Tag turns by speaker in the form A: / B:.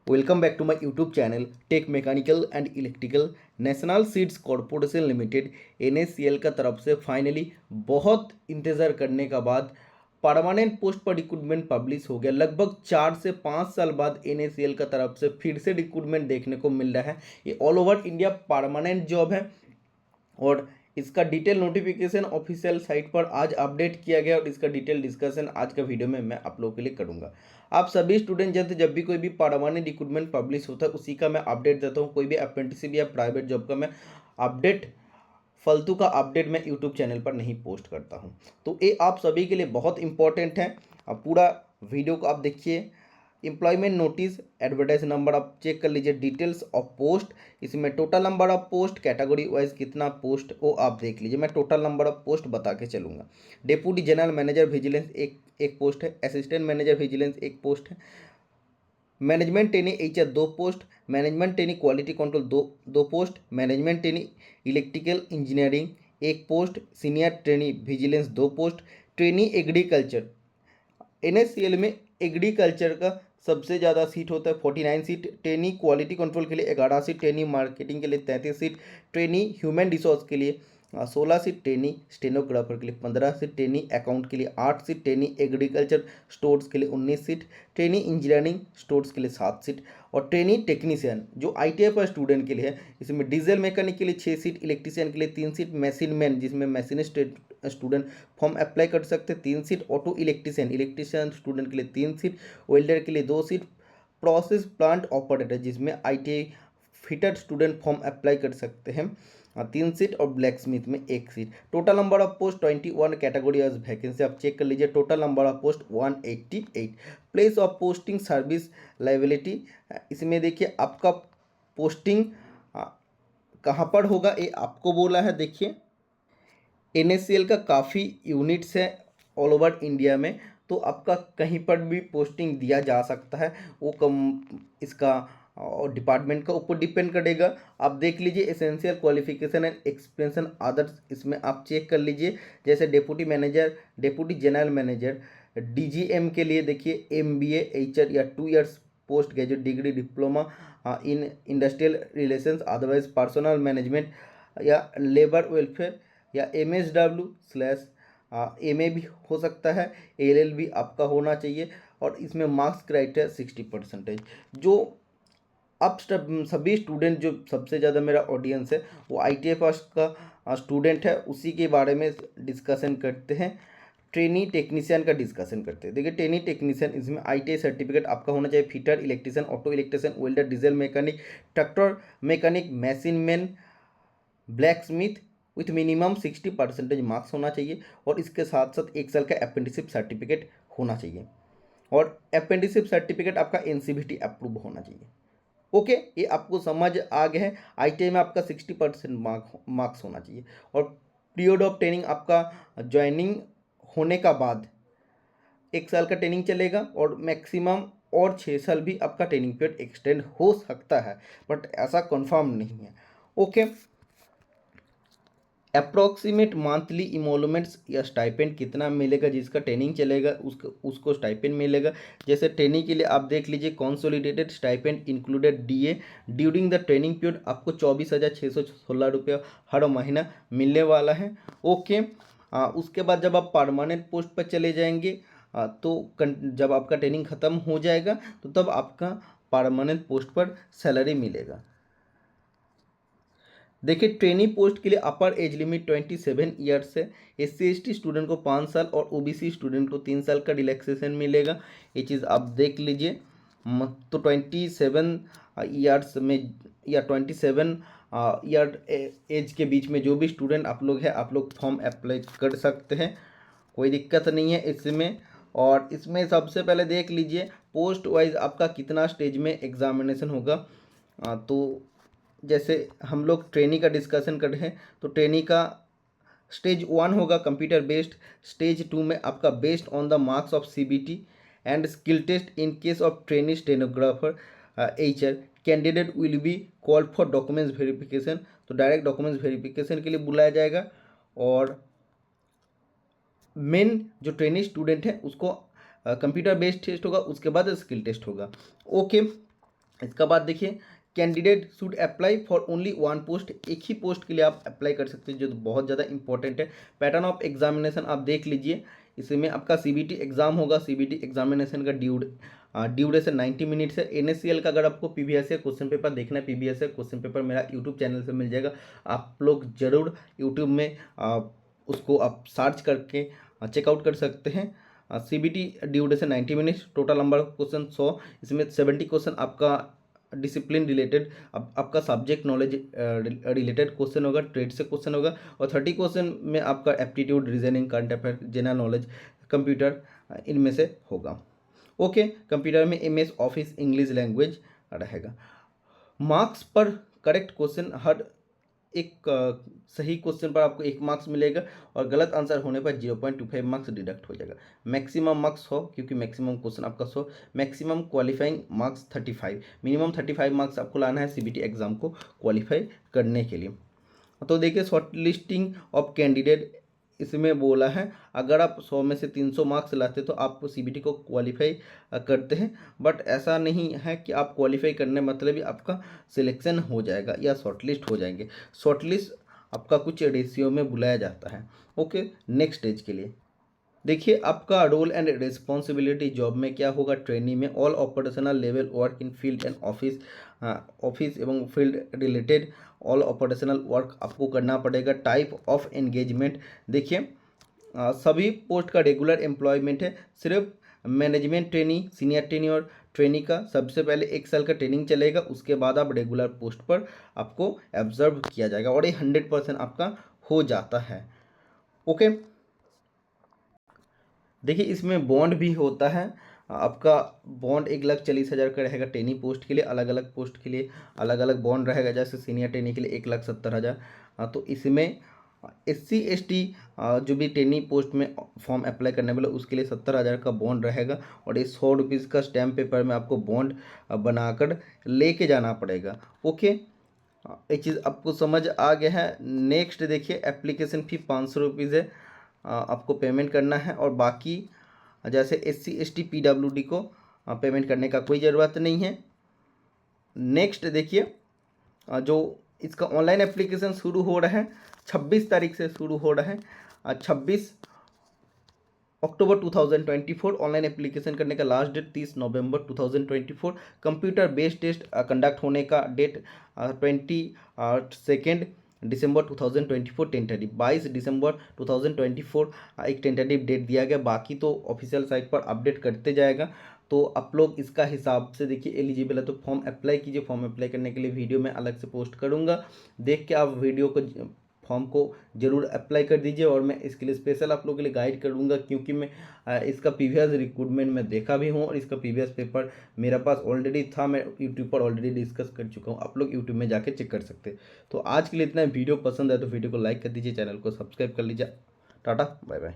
A: Welcome back to my YouTube channel tech mechanical and electrical. National seeds corporation limited NACL का तरफ से finally बहुत इंतज़ार करने का बाद परमानेंट पोस्ट पर रिक्रूटमेंट पब्लिश हो गया। लगभग 4 से 5 साल बाद NACL का तरफ से फिर से रिक्रूटमेंट देखने को मिल रहा है। ये all over India permanent job है और इसका डिटेल नोटिफिकेशन ऑफिशियल साइट पर आज अपडेट किया गया और इसका डिटेल डिस्कशन आज का वीडियो में मैं आप लोगों के लिए करूंगा। आप सभी स्टूडेंट जब भी कोई भी परमानेंट रिक्रूटमेंट पब्लिश होता है उसी का मैं अपडेट देता हूं। कोई भी अप्रेंटिसशिप या प्राइवेट जॉब का मैं अपडेट फालतू का अपडेट मैं यूट्यूब चैनल पर नहीं पोस्ट करता हूं। तो ये आप सभी के लिए बहुत इंपॉर्टेंट है। अब पूरा वीडियो को आप देखिए। एम्प्लॉयमेंट नोटिस, एडवर्टाइज नंबर आप चेक कर लीजिए, डिटेल्स ऑफ पोस्ट, इसमें total number of post, category wise कितना पोस्ट वो आप देख लीजिए। मैं टोटल नंबर ऑफ पोस्ट बता के चलूँगा। डेप्यूटी जनरल मैनेजर विजिलेंस एक पोस्ट है, असिस्टेंट मैनेजर विजिलेंस एक पोस्ट है, management trainee HR 2 post, management trainee quality control दो post, management trainee electrical engineering एक post, senior trainee vigilance 2 post, trainee agriculture. NACL में एग्रीकल्चर का सबसे ज़्यादा सीट होता है 49 सीट, ट्रेनी क्वालिटी कंट्रोल के लिए 11 सीट, ट्रेनी मार्केटिंग के लिए 33 सीट, ट्रेनी ह्यूमन रिसोर्स के लिए 16 सीट, ट्रेनी स्टेनोग्राफर के लिए 15 सीट, ट्रेनी अकाउंट के लिए 8 सीट, ट्रेनी एग्रीकल्चर स्टोर्स के लिए 19 सीट, ट्रेनी इंजीनियरिंग स्टोर्स के लिए 7 सीट और ट्रेनी टेक्नीशियन जो ITI पर स्टूडेंट के लिए है इसमें डीजल मैकेनिक के लिए 6 सीट, इलेक्ट्रीशियन के लिए 3 सीट, मशीन मैन जिसमें मशीनिस्ट स्टूडेंट फॉर्म अप्लाई कर सकते हैं 3 सीट, ऑटो इलेक्ट्रीशियन स्टूडेंट के लिए 3 सीट, वेल्डर के लिए 2 सीट, प्रोसेस प्लांट ऑपरेटर जिसमें ITI fitter student form apply कर सकते हैं 3 सीट और ब्लैक स्मिथ में 1 seat. Total number of post 21 category wise vacancy आप चेक कर लीजिए। Total number of post 188। Place of posting service liability, इसमें देखिए आपका पोस्टिंग कहाँ पर होगा ये आपको बोला है। देखिए NACL का काफ़ी यूनिट्स है ऑल ओवर इंडिया में, तो आपका कहीं पर भी पोस्टिंग दिया जा सकता है। वो इसका डिपार्टमेंट का ऊपर डिपेंड करेगा। आप देख लीजिए essential qualification and experience others, इसमें आप चेक कर लीजिए। जैसे deputy manager, deputy general manager, DGM के लिए देखिए MBA HR या 2 years post graduate degree diploma in industrial relations otherwise personal management या लेबर वेलफेयर या MSW/MA भी हो सकता है, LLB आपका होना चाहिए और इसमें मार्क्स क्राइटेरिया 60%। जो अब सभी स्टूडेंट जो सबसे ज़्यादा मेरा ऑडियंस है वो ITI पास का स्टूडेंट है, उसी के बारे में डिस्कशन करते हैं। ट्रेनी टेक्नीशियन का डिस्कशन करते हैं। देखिए ट्रेनी टेक्नीशियन इसमें ITI सर्टिफिकेट आपका होना चाहिए, fitter, electrician, auto electrician, welder, diesel mechanic, tractor mechanic, machine man, black Smith with minimum 60% marks होना चाहिए और इसके साथ साथ 1 साल का अप्रेंटिसशिप सर्टिफिकेट होना चाहिए और अप्रेंटिसशिप सर्टिफिकेट आपका NCVT अप्रूव होना चाहिए। ओके, ये आपको समझ आ गया है। ITI में आपका 60% मार्क्स होना चाहिए और पीरियड ऑफ ट्रेनिंग आपका ज्वाइनिंग होने का बाद 1 साल का ट्रेनिंग चलेगा और मैक्सिमम और 6 साल भी आपका ट्रेनिंग पीरियड एक्सटेंड हो सकता है, बट ऐसा कंफर्म नहीं है। ओके, अप्रॉक्सीमेट मंथली इमोलमेंट्स या स्टाइपेंड कितना मिलेगा, जिसका ट्रेनिंग चलेगा उसको स्टाइपेंड मिलेगा। जैसे ट्रेनिंग के लिए आप देख लीजिए consolidated stipend included DA during the training period आपको 24,616 रुपये हर महीना मिलने वाला है। ओके, उसके बाद जब आप परमानेंट पोस्ट पर चले जाएंगे तो जब आपका ट्रेनिंग ख़त्म हो जाएगा तो तब आपका परमानेंट पोस्ट पर सैलरी मिलेगा। देखिए ट्रेनी पोस्ट के लिए अपर एज लिमिट 27 ईयर्स है। SC/ST स्टूडेंट को 5 साल और OBC स्टूडेंट को 3 साल का रिलैक्सेशन मिलेगा। ये चीज़ आप देख लीजिए। तो 27 ईयर्स में या 27 ईयर एज के बीच में जो भी स्टूडेंट आप लोग हैं आप लोग फॉर्म अप्लाई कर सकते हैं, कोई दिक्कत नहीं है इसमें। और इसमें सबसे पहले देख लीजिए पोस्ट वाइज आपका कितना स्टेज में एग्जामिनेशन होगा। तो जैसे हम लोग ट्रेनी का डिस्कशन कर रहे हैं तो ट्रेनी का स्टेज 1 होगा कंप्यूटर बेस्ड, स्टेज 2 में आपका based on the marks of CBT and skill test. In case of trainee stenographer HR candidate will be called for documents verification, तो डायरेक्ट डॉक्यूमेंट्स वेरिफिकेशन के लिए बुलाया जाएगा और मेन जो ट्रेनी स्टूडेंट है उसको कंप्यूटर बेस्ड टेस्ट होगा, उसके बाद स्किल टेस्ट होगा। ओके, इसका बाद देखिए, candidate should apply for only one post, एक ही पोस्ट के लिए आप अप्लाई कर सकते हैं, जो बहुत ज़्यादा इंपॉर्टेंट है। पैटर्न ऑफ एग्जामिनेशन आप देख लीजिए, इसमें आपका सीबीटी एग्जाम होगा। सीबीटी एग्जामिनेशन का ड्यूरेशन 90 मिनट्स है। एनएससीएल का अगर आपको पीवीएस क्वेश्चन पेपर देखना है, पीवीएस क्वेश्चन पेपर मेरा यूट्यूब चैनल से मिल जाएगा, आप लोग ज़रूर यूट्यूब में उसको आप सर्च करके चेकआउट कर सकते हैं। CBT duration 90 minutes, total number of question 100, इसमें 70 क्वेश्चन आपका डिसिप्लिन रिलेटेड, आपका सब्जेक्ट नॉलेज रिलेटेड क्वेश्चन होगा, ट्रेड से क्वेश्चन होगा, और 30 क्वेश्चन में आपका aptitude, reasoning, current affair, general knowledge, computer, इनमें से होगा। ओके, कंप्यूटर में एमएस ऑफिस इंग्लिश लैंग्वेज रहेगा। मार्क्स पर करेक्ट क्वेश्चन, हर एक सही क्वेश्चन पर आपको 1 मार्क्स मिलेगा, और गलत आंसर होने पर 0.25 मार्क्स डिडक्ट हो जाएगा। मैक्सिमम मार्क्स 100, क्योंकि मैक्सिमम क्वेश्चन आपका 100, maximum qualifying marks 35, minimum 35 marks आपको लाना है सीबीटी एग्जाम को क्वालिफाई करने के लिए। तो देखिए, शॉर्ट लिस्टिंग ऑफ कैंडिडेट इसमें बोला है, अगर आप 100 में से 300 मार्क्स लाते तो आप सीबीटी को क्वालिफाई करते हैं, बट ऐसा नहीं है कि आप क्वालिफाई करने मतलब ही आपका सिलेक्शन हो जाएगा या शॉर्टलिस्ट हो जाएंगे। शॉर्टलिस्ट आपका कुछ रेशियो में बुलाया जाता है। ओके, नेक्स्ट स्टेज के लिए देखिए, आपका रोल एंड रिस्पॉन्सिबिलिटी जॉब में क्या होगा। ट्रेनिंग में all operational level work in field and office एवं field related all operational work आपको करना पड़ेगा। टाइप ऑफ एंगेजमेंट देखिए, सभी पोस्ट का रेगुलर एम्प्लॉयमेंट है, सिर्फ मैनेजमेंट ट्रेनिंग, सीनियर ट्रेनिंग और ट्रेनिंग का सबसे पहले 1 साल का ट्रेनिंग चलेगा, उसके बाद आप रेगुलर पोस्ट पर आपको ऑब्जर्व किया जाएगा, और ये 100% आपका हो जाता है। ओके, देखिए, इसमें बॉन्ड भी होता है। आपका बॉन्ड 1,40,000 का रहेगा ट्रेनिंग पोस्ट के लिए, अलग अलग पोस्ट के लिए अलग अलग बॉन्ड रहेगा। जैसे सीनियर ट्रेनिंग के लिए 1,70,000। तो इसमें SC ST जो भी ट्रेनिंग पोस्ट में फॉर्म अप्लाई करने वाले उसके लिए 70,000 का बॉन्ड रहेगा, और ये 100 रुपीज़ का स्टैम्प पेपर में आपको बॉन्ड बनाकर लेके जाना पड़ेगा। ओके, ये चीज़ आपको समझ आ गया है। नेक्स्ट देखिए, एप्लीकेशन फ़ी 500 रुपीज़ है, आपको पेमेंट करना है, और बाकी जैसे SC ST PWD को पेमेंट करने का कोई ज़रूरत नहीं है। नेक्स्ट देखिए, जो इसका ऑनलाइन एप्लीकेशन शुरू हो रहा है 26 तारीख से शुरू हो रहा है। 26 अक्टूबर 2024 ऑनलाइन एप्लीकेशन करने का लास्ट डेट 30 नवंबर 2024। कंप्यूटर बेस्ड टेस्ट कंडक्ट होने का डेट 22 दिसंबर 2024 टेंटेटिव। 22 दिसंबर 2024 एक टेंटेटिव डेट दिया गया, बाकी तो ऑफिशियल साइट पर अपडेट करते जाएगा। तो आप लोग इसका हिसाब से देखिए, एलिजिबल है तो फॉर्म अप्लाई कीजिए। फॉर्म अप्लाई करने के लिए वीडियो मैं अलग से पोस्ट करूँगा, देख के आप वीडियो को फॉर्म को ज़रूर अप्लाई कर दीजिए। और मैं इसके लिए स्पेशल आप लोगों के लिए गाइड करूँगा, क्योंकि मैं इसका प्रीवियस रिक्रूटमेंट में देखा भी हूँ, और इसका प्रीवियस पेपर मेरे पास ऑलरेडी था, मैं यूट्यूब पर ऑलरेडी डिस्कस कर चुका हूँ, आप लोग यूट्यूब में जाके चेक कर सकते हैं। तो आज के लिए इतना। वीडियो पसंद है तो वीडियो को लाइक कर दीजिए, चैनल को सब्सक्राइब कर लीजिए। Tata, bye bye.